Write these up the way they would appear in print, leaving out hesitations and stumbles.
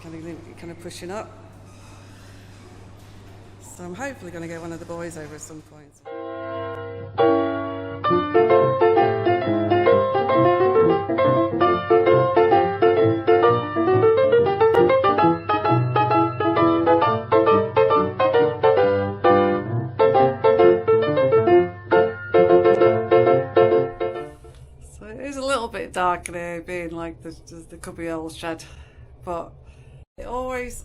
kind of pushing up. So I'm hopefully going to get one of the boys over at some point. So it is a little bit dark in here, being like the cubby old shed, but it always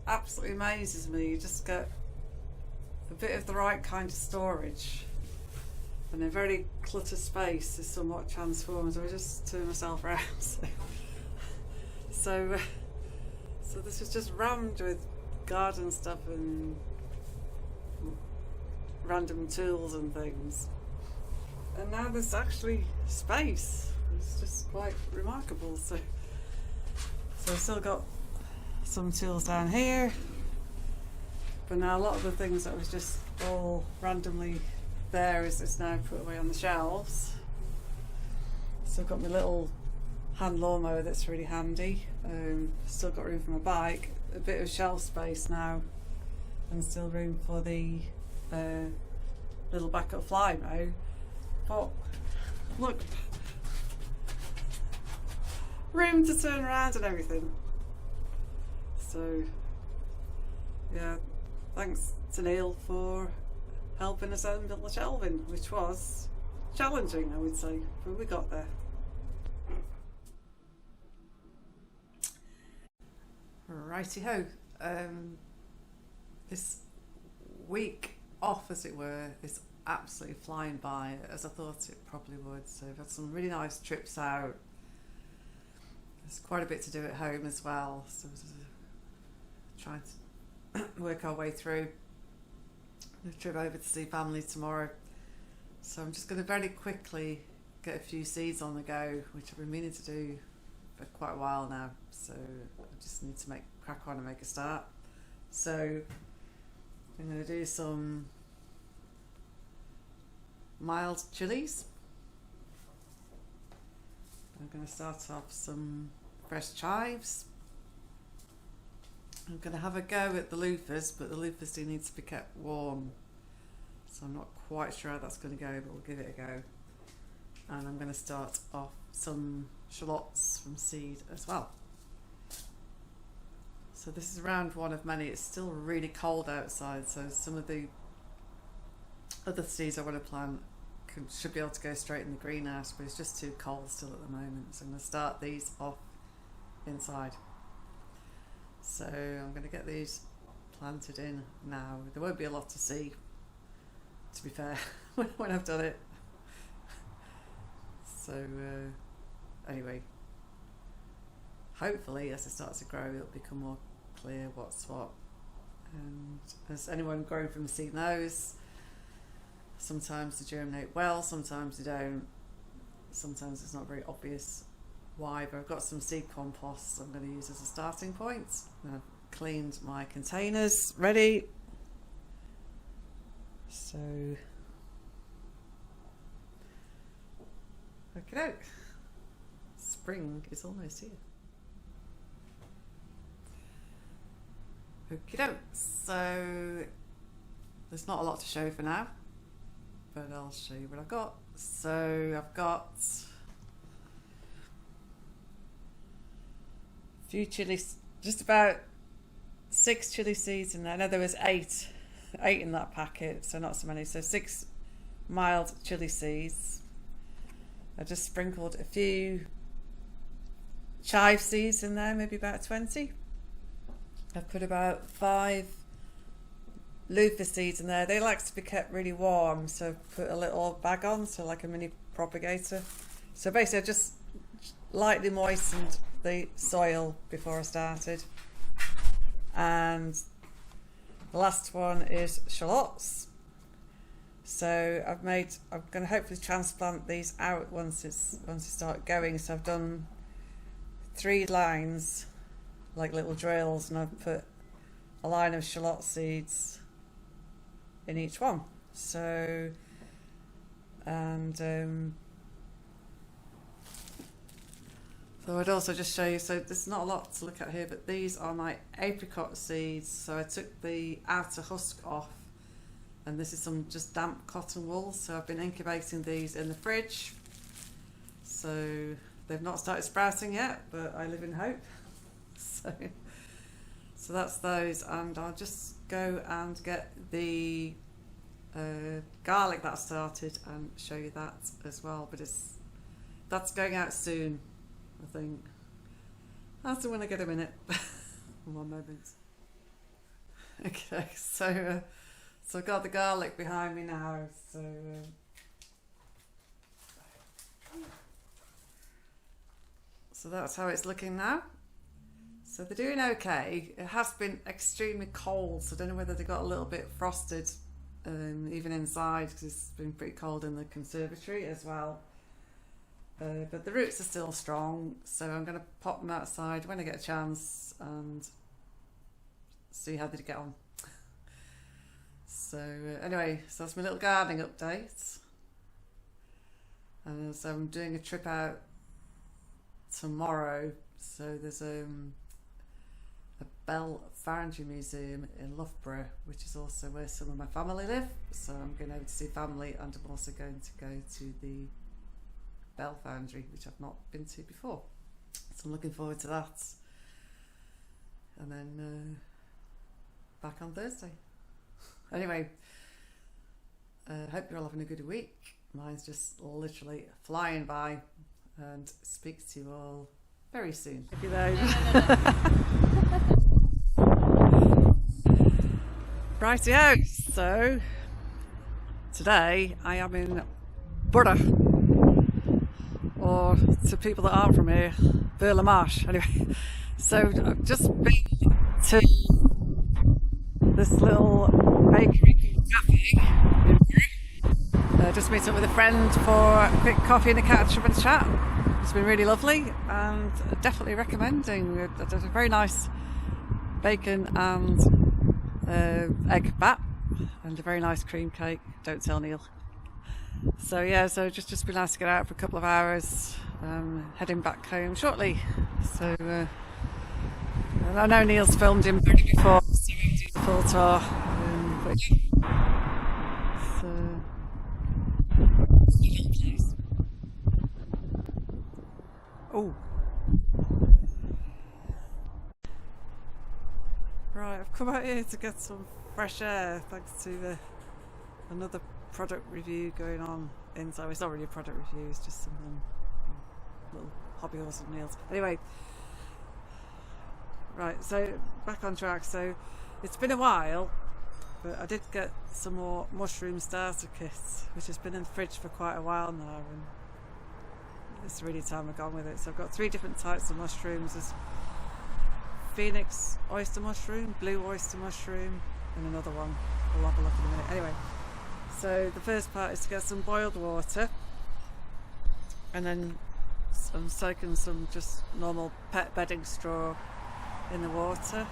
absolutely amazes me. You just get a bit of the right kind of storage, and a very cluttered space is somewhat transformed. So I just turn myself around. So this is just rammed with garden stuff and random tools and things. And now there's actually space. It's just quite remarkable. So I've still got some tools down here, but now a lot of the things that was just all randomly there is now put away on the shelves. So I've got my little hand lawnmower that's really handy. Still got room for my bike, a bit of shelf space now, and still room for the little backup fly mow. But look, room to turn around and everything. So yeah, thanks to Neil for helping us assemble the shelving, which was challenging, I would say, but we got there. Righty ho, this week off, as it were, is absolutely flying by, as I thought it probably would. So we've had some really nice trips out. There's quite a bit to do at home as well, so trying to work our way through the trip over to see family tomorrow. So I'm just going to very quickly get a few seeds on the go, which I've been meaning to do for quite a while now. So I just need to crack on and make a start. So I'm going to do some mild chilies. I'm going to start off some fresh chives. I'm going to have a go at the loofahs, but the loofahs do need to be kept warm, so I'm not quite sure how that's going to go, but we'll give it a go. And I'm going to start off some shallots from seed as well. So this is round one of many. It's still really cold outside, so some of the other seeds I want to plant should be able to go straight in the greenhouse, but it's just too cold still at the moment. So I'm going to start these off inside. So I'm going to get these planted in now. There won't be a lot to see, to be fair, when I've done it. So anyway, hopefully as it starts to grow it'll become more clear what's what. And as anyone growing from seed knows, sometimes they germinate well, sometimes they don't. Sometimes it's not very obvious why, but I've got some seed compost I'm going to use as a starting point. I've cleaned my containers ready. So, okay, spring is almost here. Okay, so there's not a lot to show for now, but I'll show you what I've got. So I've got a few chilies, just about 6 chili seeds in there. No, there was 8 in that packet, so not so many. So 6 mild chili seeds. I just sprinkled a few chive seeds in there, maybe about 20. I've put about 5 loofah seeds in there. They like to be kept really warm, so I've put a little bag on, so like a mini propagator. So basically I just lightly moistened the soil before I started. And the last one is shallots. So I'm going to hopefully transplant these out once it start going. So I've done 3 lines, like little drills, and I've put a line of shallot seeds in each one. So, and So I'd also just show you, so there's not a lot to look at here, but these are my apricot seeds. So I took the outer husk off, and this is some just damp cotton wool. So I've been incubating these in the fridge. So they've not started sprouting yet, but I live in hope. So that's those, and I'll just go and get the garlic that started and show you that as well. But that's going out soon, I think. That's when I get a minute. One moment. Okay, so I've got the garlic behind me now. So that's how it's looking now. So they're doing okay. It has been extremely cold, so I don't know whether they got a little bit frosted even inside, because it's been pretty cold in the conservatory as well. But the roots are still strong, so I'm going to pop them outside when I get a chance and see how they get on. So anyway, so that's my little gardening update. And so I'm doing a trip out tomorrow. So there's a Bell Foundry Museum in Loughborough, which is also where some of my family live. So I'm going over to see family, and I'm also going to go to the Bell Foundry, which I've not been to before. So I'm looking forward to that. And then back on Thursday. Anyway, hope you're all having a good week. Mine's just literally flying by, and speak to you all very soon. If you know. Rightio, so today I am in Borough, or to people that aren't from here, Burla Marsh. Anyway, so I've just been to this little bakery cafe in Borough. Just meet up with a friend for a quick coffee and a catch up and chat. It's been really lovely, and definitely recommending. There's a very nice bacon and egg bat, and a very nice cream cake. Don't tell Neil. So yeah, so just be nice to get out for a couple of hours. Heading back home shortly. So and I know Neil's filmed him before, so we'll do the full tour. Oh. Right, I've come out here to get some fresh air thanks to another product review going on inside. It's not really a product review, it's just something, little hobby horse of Neil's. Anyway, right, so back on track. So it's been a while, but I did get some more mushroom starter kits, which has been in the fridge for quite a while now, and it's really time I've gone with it. So I've got 3 different types of mushrooms. There's Phoenix oyster mushroom, blue oyster mushroom, and another one. We'll have a look in a minute. Anyway, so the first part is to get some boiled water, and then I'm soaking some just normal pet bedding straw in the water,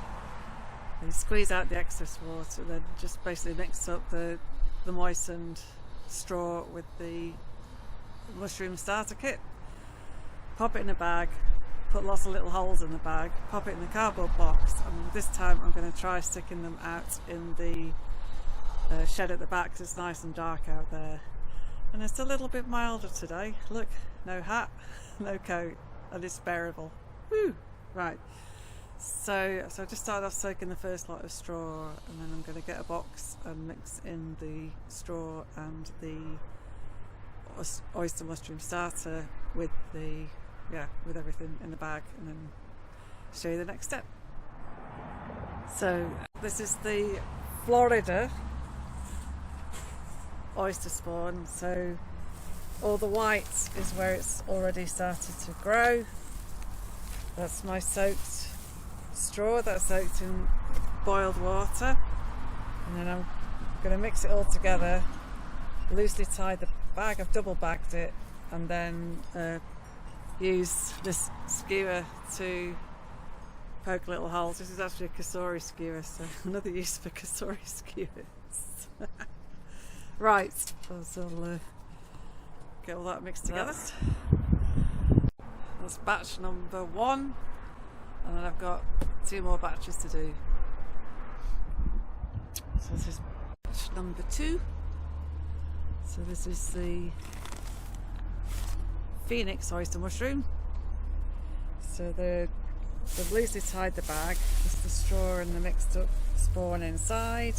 and squeeze out the excess water, then just basically mix up the moistened straw with the mushroom starter kit, pop it in a bag, put lots of little holes in the bag, pop it in the cardboard box, and this time I'm going to try sticking them out in the shed at the back, because it's nice and dark out there. And it's a little bit milder today. Look, no hat, no coat, and it's bearable. Woo! Right, so I just started off soaking the first lot of straw, and then I'm going to get a box and mix in the straw and the oyster mushroom starter with with everything in the bag, and then show you the next step. So this is the Florida oyster spawn. So all the white is where it's already started to grow. That's my soaked straw that's soaked in boiled water, and then I'm going to mix it all together, loosely tie the bag. I've double bagged it, and then use this skewer to poke little holes. This is actually a Kasori skewer, so another use for Kasori skewers. Right, so I'll get all that mixed together. that's batch number 1, and then I've got 2 more batches to do. So this is batch number 2. So this is the Phoenix oyster mushroom. So they've loosely tied the bag, just the straw and the mixed up spawn inside,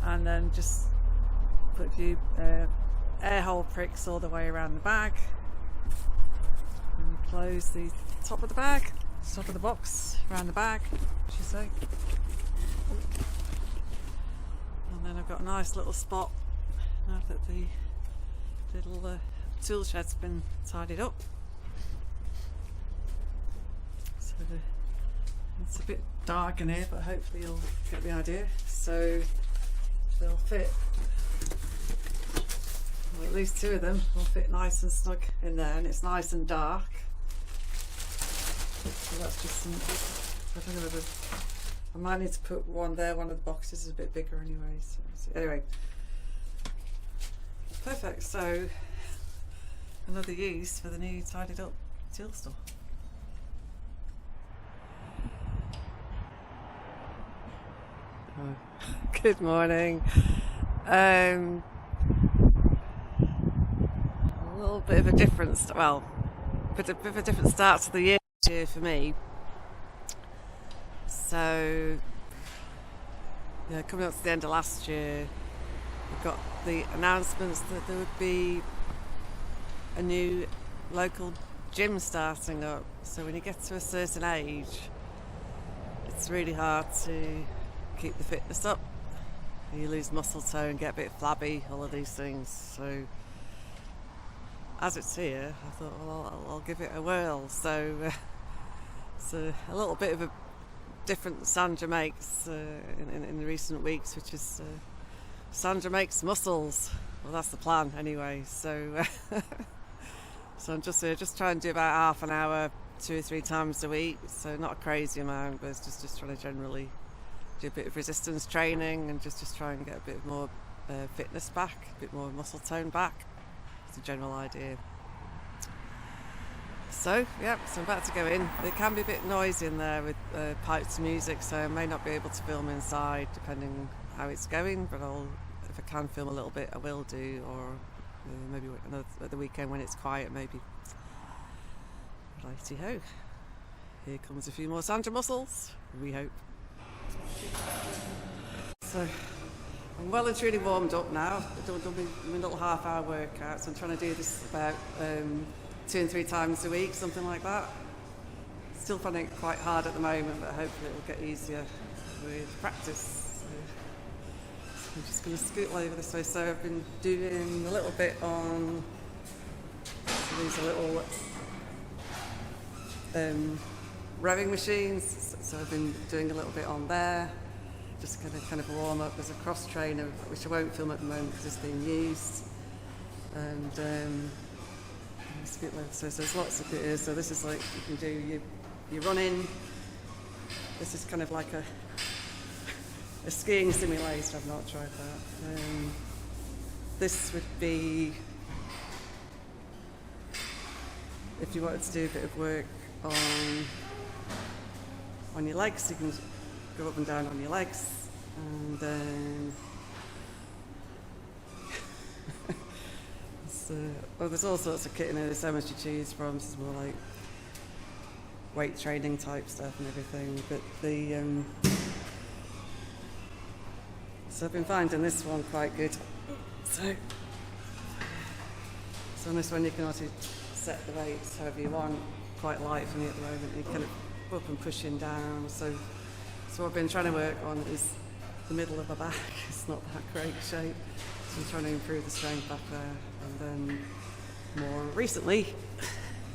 and then just put a few air hole pricks all the way around the bag, and close the top of the bag, top of the box around the bag, I should say. And then I've got a nice little spot now that the little tool shed's been tidied up. So it's a bit dark in here, but hopefully you'll get the idea. So they'll fit, well, at least 2 of them will fit nice and snug in there, and it's nice and dark. So that's just some, I don't know whether I might need to put one there. One of the boxes is a bit bigger anyway. So anyway, perfect. So another use for the new tidied up tool store. Good morning. A little bit of a different, a bit of a different start to the year for me. So, yeah, coming up to the end of last year, we got the announcements that there would be a new local gym starting up. So when you get to a certain age, it's really hard to keep the fitness up. You lose muscle tone, get a bit flabby, all of these things. So as it's here, I thought, well, I'll give it a whirl. So so a little bit of a different Sandra makes in the recent weeks, which is Sandra makes muscles. Well, that's the plan anyway. So so I'm just trying to do about half an hour 2 or 3 times a week. So not a crazy amount, but it's just trying to generally do a bit of resistance training and just try and get a bit more fitness back, a bit more muscle tone back. It's a general idea. So yeah, so I'm about to go in. It can be a bit noisy in there with pipes music, so I may not be able to film inside depending how it's going, but if I can film a little bit I will do, or maybe at the weekend when it's quiet maybe. Righty ho, here comes a few more Sandra muscles, we hope. So I'm well and truly warmed up now. I've done my little half-hour workout, so I'm trying to do this about 2 and 3 times a week, something like that. Still finding it quite hard at the moment, but hopefully it'll get easier with practice. So I'm just going to scoot over this way. So I've been doing a little bit on these little rowing machines. So I've been doing a little bit on there, just kind of warm up. There's a cross trainer, which I won't film at the moment because it's being used. And so there's lots of it. So this is like, you can do your running. This is kind of like a skiing simulator. I've not tried that. This would be if you wanted to do a bit of work on your legs. You can go up and down on your legs, and then there's all sorts of kit in there. There's so much to choose from. This is more like weight training type stuff and everything. But so I've been finding this one quite good. So on this one you can also set the weights however you want. Quite light for me at the moment. You kind of up and pushing down. So what I've been trying to work on is the middle of my back. It's not that great shape. So I'm trying to improve the strength back there. And then more recently,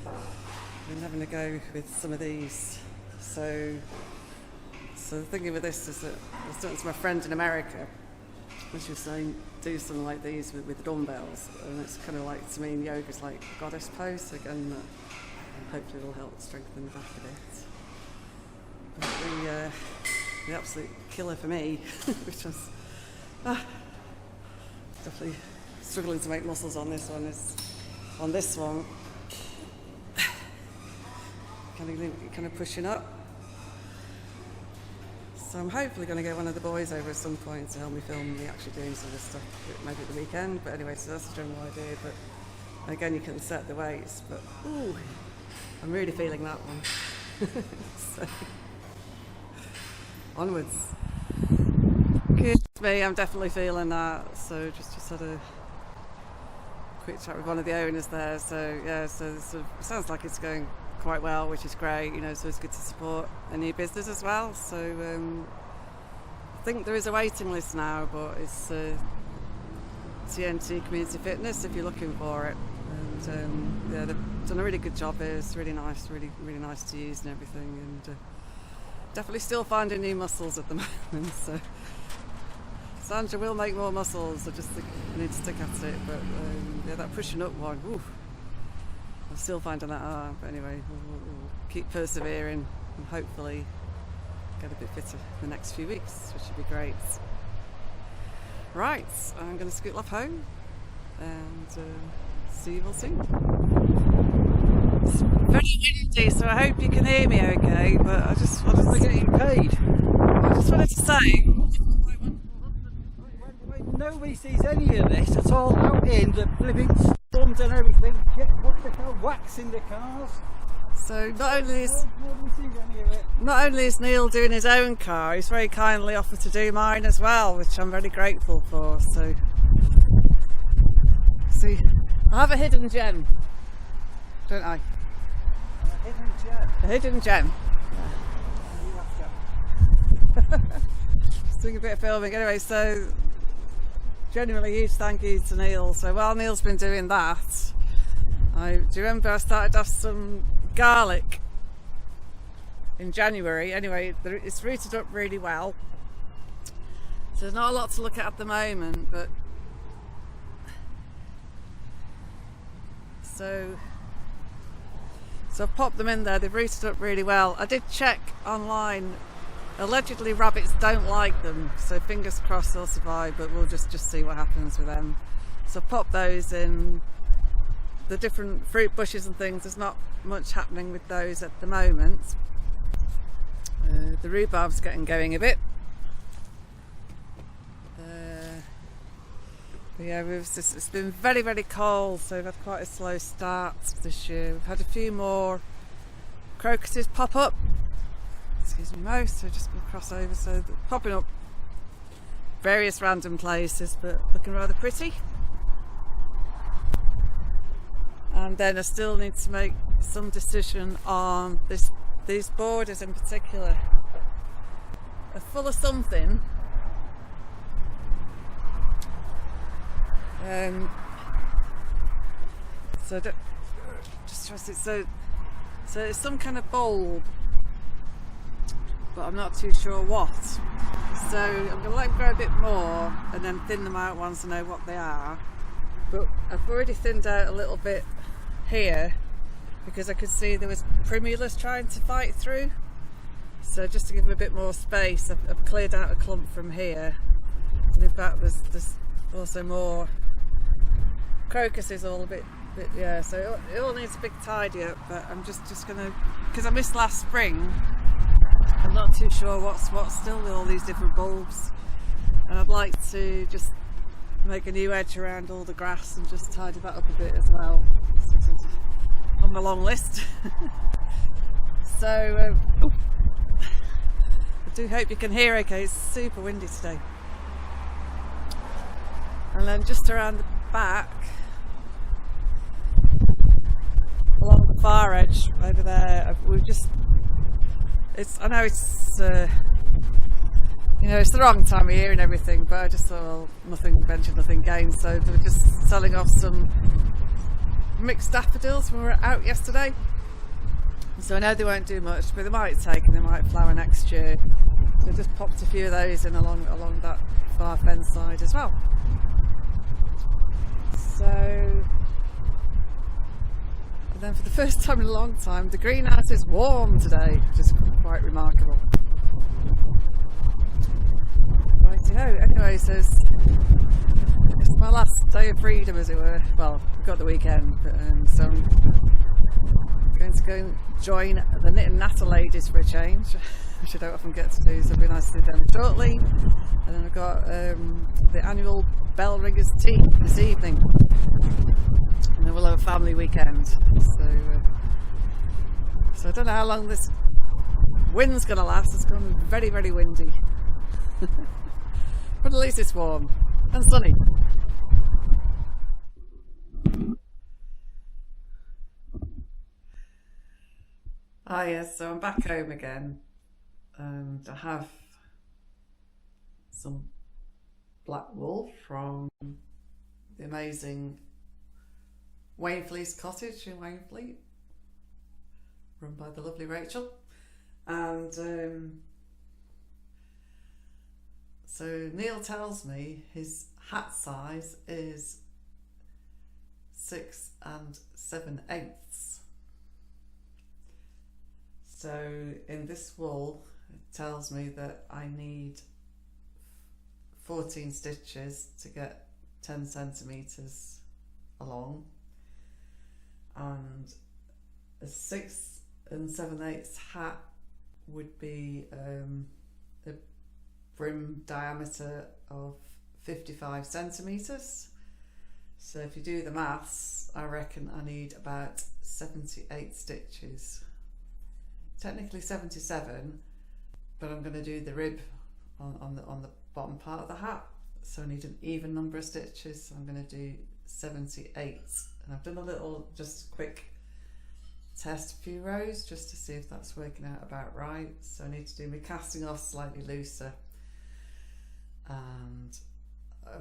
I've been having a go with some of these. So the thinking with this is that I was talking to my friend in America, and she was saying do something like these with dumbbells, and it's kind of like, to me, yoga's like goddess pose. So again, hopefully it'll help strengthen the back a bit. But the absolute killer for me, which was definitely struggling to make muscles on this one, is on this one. kind of pushing up. So I'm hopefully going to get one of the boys over at some point to help me film me actually doing some of this stuff, maybe at the weekend. But anyway, so that's the general idea. But again, you can set the weights. But ooh, I'm really feeling that one. So, onwards. Good me, I'm definitely feeling that. So just had a quick chat with one of the owners there. So yeah, so it sounds like it's going quite well, which is great, you know, so it's good to support a new business as well. So I think there is a waiting list now, but it's TNT Community Fitness if you're looking for it. And yeah, they've done a really good job here. It's really nice, really nice to use and everything, and definitely still finding new muscles at the moment. So Sandra will make more muscles, I just think I need to stick at it. But yeah, that pushing up one, oof, I'm still finding that hard. But anyway, we'll keep persevering and hopefully get a bit fitter in the next few weeks, which should be great. Right, I'm going to scoot off home and see you all soon. It's very windy, so I hope you can hear me okay, but I just wanted to get you paid. I just wanted to say, when nobody sees any of this at all out in the flipping storms and everything, what the hell, waxing the cars. so not only is Neil doing his own car, he's very kindly offered to do mine as well, which I'm very grateful for. So see, I have a hidden gem, don't I? A hidden gem. A hidden gem. Just doing a bit of filming. Anyway, so genuinely huge thank you to Neil. So while Neil's been doing that, do you remember I started off some garlic in January? Anyway, it's rooted up really well. So there's not a lot to look at the moment, but so I've popped them in there. They've rooted up really well. I did check online. Allegedly rabbits don't like them, so fingers crossed they'll survive, but we'll just see what happens with them. So I've popped those in. The different fruit bushes and things, there's not much happening with those at the moment. The rhubarb's getting going a bit. But yeah, it's been very cold, so we've had quite a slow start this year. We've had a few more crocuses pop up. Excuse me, mouse, so just going to cross over. So they're popping up various random places, but looking rather pretty. And then I still need to make some decision on these borders in particular. They're full of something. So just trust it. So it's some kind of bulb, but I'm not too sure what. So I'm going to let them grow a bit more and then thin them out once I know what they are. But I've already thinned out a little bit here because I could see there was primulas trying to fight through. So just to give them a bit more space, I've cleared out a clump from here. And in fact, there's also more crocuses all a bit yeah. So it all needs a big tidy up. But I'm just gonna, because I missed last spring. I'm not too sure what's still with all these different bulbs, and I'd like to just make a new edge around all the grass and just tidy that up a bit as well. It's on my long list. So I do hope you can hear okay. It's super windy today. And then just around the back, along the far edge over there, I know it's you know, it's the wrong time of year and everything, but I just thought, well, nothing ventured, nothing gained. So they were just selling off some mixed daffodils when we were out yesterday. So I know they won't do much, but they might take and they might flower next year. So I just popped a few of those in along that far fence side as well. So, and then for the first time in a long time, the greenhouse is warm today, which is quite remarkable. Righty-ho. Anyway, so it's my last day of freedom, as it were. Well, we've got the weekend, but so I'm going to go and join the Knit and Natter ladies for a change, which I don't often get to do, so it'll be nice to see them shortly. And then I've got the annual bell ringers tea this evening, and then we'll have a family weekend. So I don't know how long this wind's going to last. It's going to be very, very windy. But at least it's warm and sunny. Ah yes, so I'm back home again, and I have some black wool from the amazing Wainfleet's cottage in Wainfleet, run by the lovely Rachel. And so Neil tells me his hat size is 6 7/8. So in this wool it tells me that I need 14 stitches to get 10 centimetres along, and a 6 7/8 hat would be a brim diameter of 55 centimetres. So if you do the maths, I reckon I need about 78 stitches. Technically 77, but I'm going to do the rib on the bottom part of the hat, so I need an even number of stitches. So I'm going to do 78, and I've done a little just quick test few rows just to see if that's working out about right. So I need to do my casting off slightly looser, and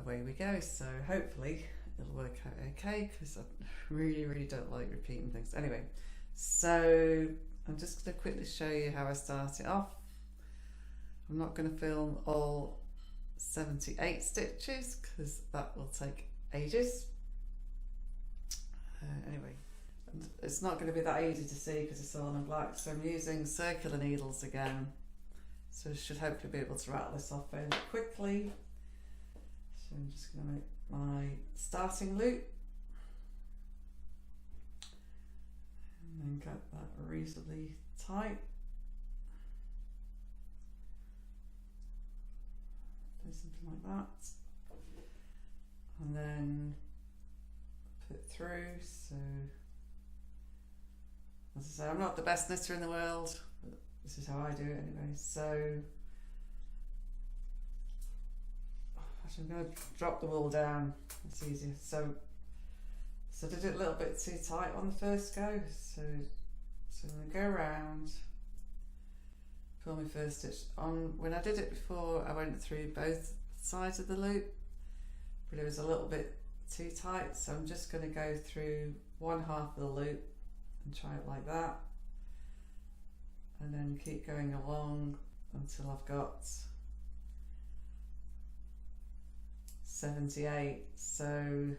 away we go. So hopefully it'll work out okay, because I really don't like repeating things. Anyway, so I'm just going to quickly show you how I start it off. I'm not going to film all 78 stitches because that will take ages. Anyway, it's not going to be that easy to see because it's all in black, so I'm using circular needles again, so I should hopefully be able to rattle this off fairly quickly. So I'm just going to make my starting loop and then get that reasonably tight. Do something like that, and then put it through. So as I say, I'm not the best knitter in the world, but this is how I do it anyway. So actually I'm going to drop the wool down, it's easier. So I did it a little bit too tight on the first go, so I'm going to go around, pull my first stitch on. When I did it before, I went through both sides of the loop, but it was a little bit too tight, so I'm just going to go through one half of the loop and try it like that, and then keep going along until I've got 78. So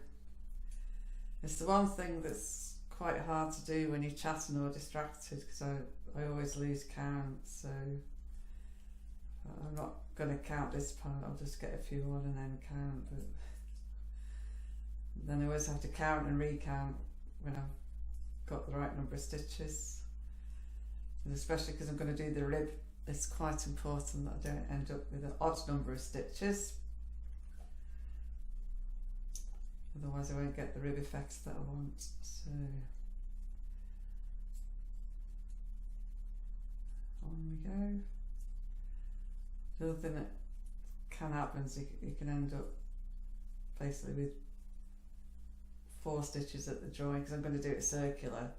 it's the one thing that's quite hard to do when you're chatting or distracted, because I always lose count. So I'm not going to count this part, I'll just get a few on and then count, but then I always have to count and recount when I've got the right number of stitches, and especially because I'm going to do the rib, it's quite important that I don't end up with an odd number of stitches, otherwise I won't get the rib effects that I want. So on we go. The other thing that can happen is you can end up basically with 4 stitches at the join, because I'm going to do it circular.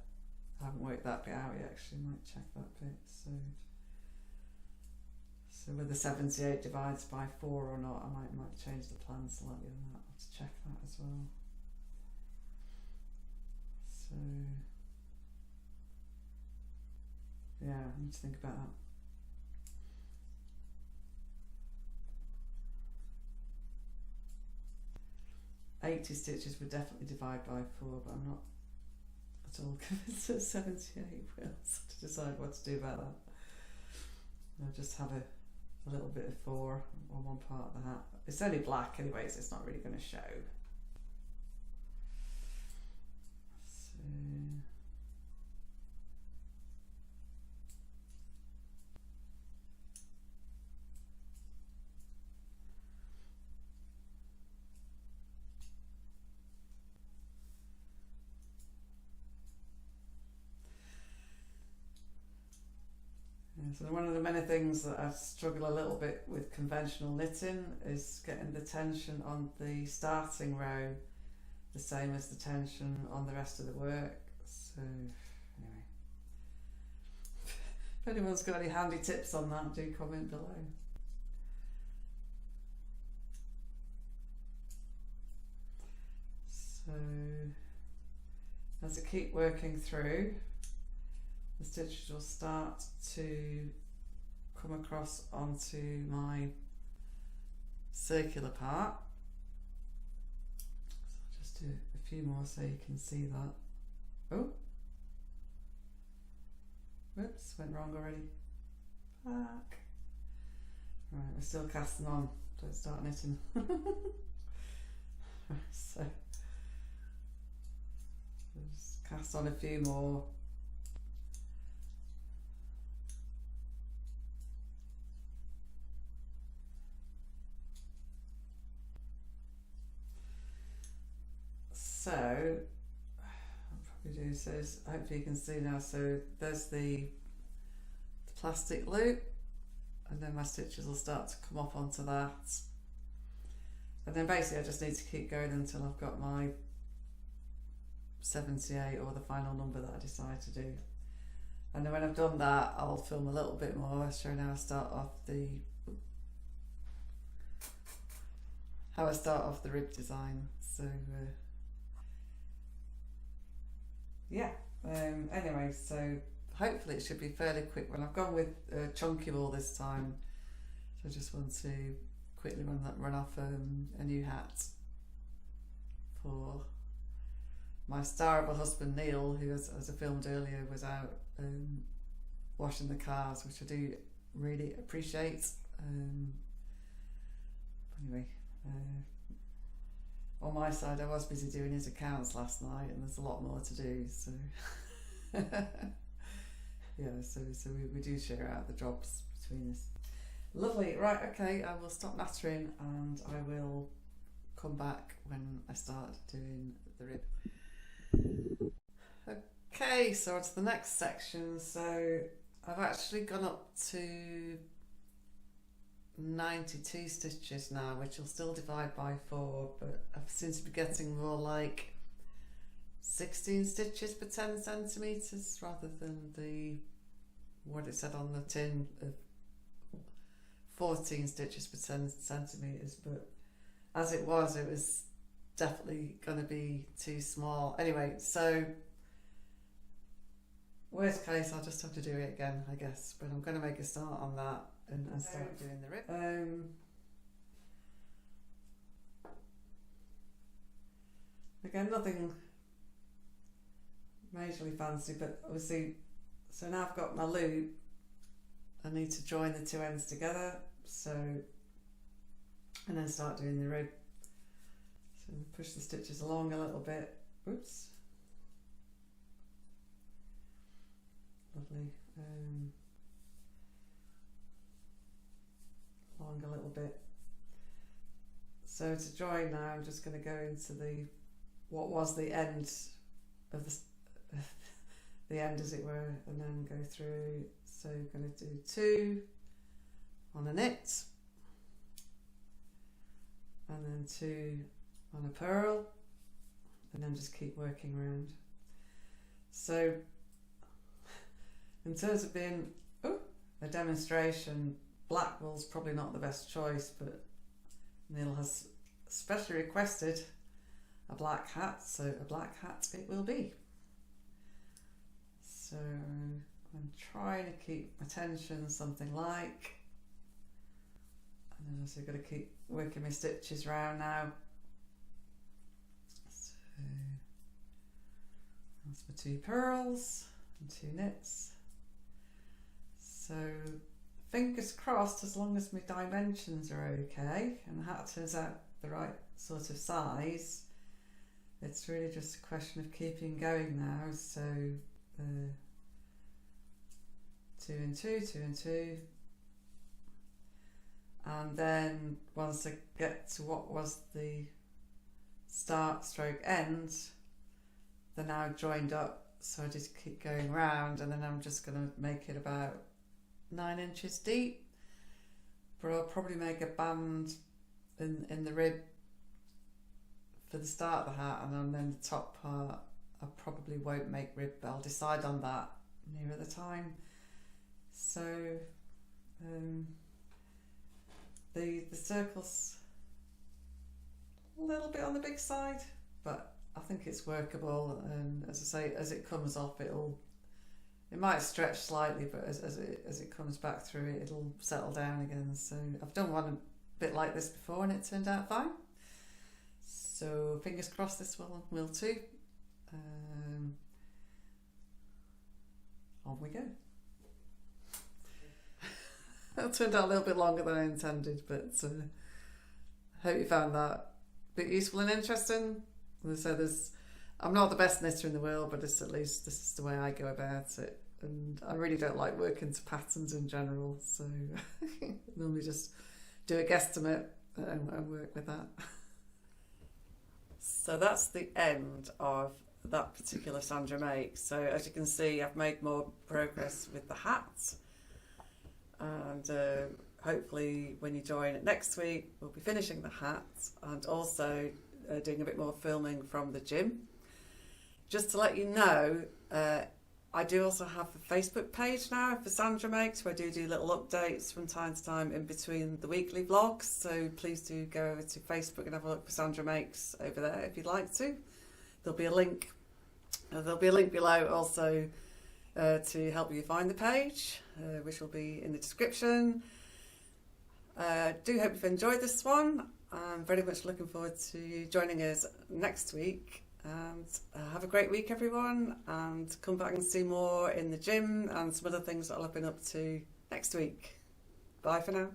I haven't worked that bit out yet, actually, might check that bit. So whether 78 divides by 4 or not, I might change the plan slightly on that. I'll have to check that as well. So yeah, I need to think about that. $80 stitches would definitely divide by 4, but I'm not at all convinced that 78 will, so to decide what to do about that. I'll just have a little bit of 4 on one part of the hat. It's only black anyway, so it's not really going to show. So So one of the many things that I struggle a little bit with conventional knitting is getting the tension on the starting row the same as the tension on the rest of the work. So anyway, if anyone's got any handy tips on that, do comment below. So as I keep working through, the stitches will start to come across onto my circular part. So I'll just do a few more so you can see that. Oh, whoops, went wrong already. Back. Right, we're still casting on. Don't start knitting. So just cast on a few more. So I'll probably do is hopefully you can see now. So there's the plastic loop, and then my stitches will start to come up onto that, and then basically I just need to keep going until I've got my 78 or the final number that I decide to do. And then when I've done that, I'll film a little bit more showing how I start off the rib design. So yeah, anyway, so hopefully it should be fairly quick. When I've gone with chunky wool this time, so I just want to quickly run off a new hat for my star of a husband Neil, who, as I filmed earlier, was out washing the cars, which I do really appreciate. Anyway, on my side, I was busy doing his accounts last night, and there's a lot more to do. So yeah, so we do share out the jobs between us. Lovely. Right, okay, I will stop nattering and I will come back when I start doing the rib. Okay, so on to the next section. So I've actually gone up to 92 stitches now, which will still divide by 4, but I seem to be getting more like 16 stitches per 10 centimetres rather than the what it said on the tin of 14 stitches per 10 centimetres, but as it was definitely going to be too small. Anyway, so worst case, I'll just have to do it again, I guess, but I'm going to make a start on that and start doing the rib. Again, nothing majorly fancy, but obviously, so now I've got my loop, I need to join the two ends together, so, and then start doing the rib. So push the stitches along a little bit. Oops. Lovely. Along a little bit. So to join now, I'm just going to go into what was the end of the end, as it were, and then go through. So I'm going to do 2 on a knit, and then 2 on a purl, and then just keep working around. So in terms of being a demonstration, black wool's probably not the best choice, but Neil has especially requested a black hat, so a black hat it will be. So I'm trying to keep my tension something like, and then also got to keep working my stitches round now. So that's my 2 purls and 2 knits. So fingers crossed, as long as my dimensions are okay and the hat turns out the right sort of size, it's really just a question of keeping going now. So 2 and 2, 2 and 2, and then once I get to what was the start stroke end, they're now joined up, so I just keep going round, and then I'm just going to make it about 9 inches deep, but I'll probably make a band in the rib for the start of the hat, and then the top part I probably won't make rib, but I'll decide on that nearer the time. So the circle's a little bit on the big side, but I think it's workable, and as I say, as it comes off, it might stretch slightly, but as it comes back through it, it'll settle down again. So I've done one a bit like this before and it turned out fine, so fingers crossed this will too. On we go. It turned out a little bit longer than I intended, but I hope you found that a bit useful and interesting. As I said, I'm not the best knitter in the world, but at least this is the way I go about it, and I really don't like working to patterns in general, so normally just do a guesstimate and work with that. So that's the end of that particular Sandra make. So as you can see, I've made more progress with the hat, and hopefully when you join next week we'll be finishing the hat and also doing a bit more filming from the gym. Just to let you know, I do also have a Facebook page now for Sandra Makes, where I do little updates from time to time in between the weekly vlogs, so please do go over to Facebook and have a look for Sandra Makes over there if you'd like to. There'll be a link below also to help you find the page, which will be in the description. Do hope you've enjoyed this one. I'm very much looking forward to you joining us next week, and have a great week everyone, and come back and see more in the gym and some other things that I'll have been up to next week. Bye for now.